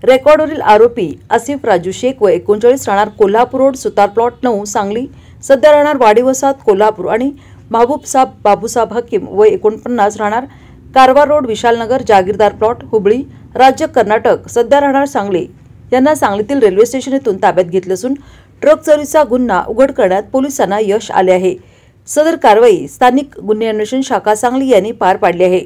रेकॉर्डवरील आरोपी आसिफ राजू शेख व 39 राहणार कोल्हापूर रोड सुतार प्लॉट 9 सांगली, सध्या राहणार वाडी वसाहत कोल्हापूर आणि महबूबसाब बाबूसाब हकीम व 49 राहणार कारवार रोड विशालनगर जागीरदार प्लॉट हुबळी राज्य कर्नाटक, सध्या राहणार सांगली यांना सांगलीतील रेल्वे स्टेशन येथून ताब्यात घेतले असून ट्रक चोरीचा गुन्हा उघड करण्यात पोलिसांना यश आले आहे। सदर कारवाई स्थानिक गुन्हे अन्वेषण शाखा सांगली यांनी पार पाडली आहे।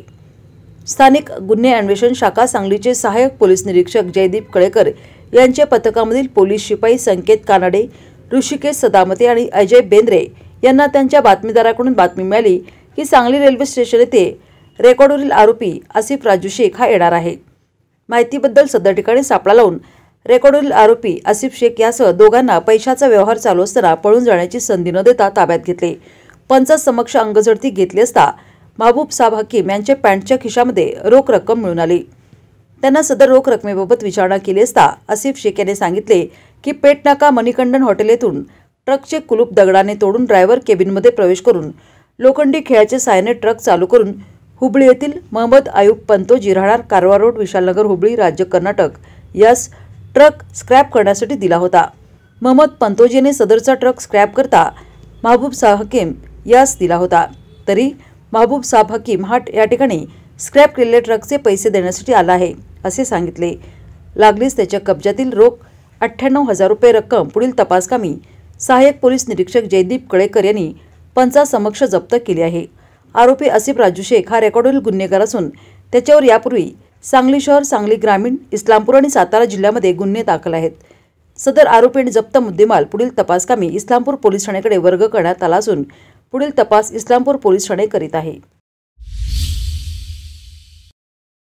स्थानिक गुन्हे अन्वेषण शाखा सांगलीचे सहाय्यक पोलीस निरीक्षक जयदीप कळेकर यांच्या पथकामधील पोलीस शिपाई संकेत कानडे, ऋषिकेश सदामते आणि अजय बेंद्रे यांना त्यांच्या बातमीदाराकडून बातमी मिळाली की सांगली रेल्वे स्टेशन येथे रेकॉर्डवरील आरोपी आसिफ राजू शेख हा येणार आहे। माहितीबद्दल सदर ठिकाणी सापळा लावून रेकॉर्डवरील आरोपी आसिफ शेख यासह दोघांना पैशाचा व्यवहार चालू असताना पळून जाण्याची संधी न देता ताब्यात घेतले। पंचासमक्ष अंगझडती घेतली असता महबूबसाब हकीम यांच्या पॅन्टच्या खिशामध्ये रोख रक्कम मिळून आली। त्यांना सदर रोख रकमेबाबत विचारणा केली असता आसिफ शेख यांनी सांगितले की पेटनाका मणिकंदन हॉटेल येथून ट्रकचे कुलूप दगडाने तोडून ड्रायव्हर केबिनमध्ये प्रवेश करून लोखंडी खिळ्याच्या सहाय्याने ट्रक चालू करून हुबळी येथील महम्मद आयुब पंतोजी राहणार कारवार रोड विशालनगर हुबळी राज्य कर्नाटक यास ट्रक स्क्रॅप करण्यासाठी दिला होता। महम्मद पंतोजीने सदरचा ट्रक स्क्रॅप करता महबूबसाब हकीम यास दिला होता। तरी महबूबसाब हकीम हा या ठिकाणी स्क्रॅप केलेल्या ट्रकचे पैसे देण्यासाठी आला आहे असे सांगितले। लागलीच त्याच्या कब्जातील रोख 98,000 रुपये रक्कम पुढील तपासकामी सहाय्यक पोलीस निरीक्षक जयदीप कळेकर यांनी पंचासमक्ष जप्त केली आहे। आरोपी आसिफ राजू शेख हा रेकॉर्डवरील गुन्हेगार असून त्याच्यावर यापूर्वी सांगली शहर, सांगली ग्रामीण, इस्लामपूर आणि सातारा जिल्ह्यामध्ये गुन्हे दाखल आहेत। सदर आरोपी आणि जप्त मुद्देमाल पुढील तपासकामी इस्लामपूर पोलीस ठाण्याकडे वर्ग करण्यात आला असून पुढील तपास इस्लामपूर पोलीस ठाणे करीत आहे।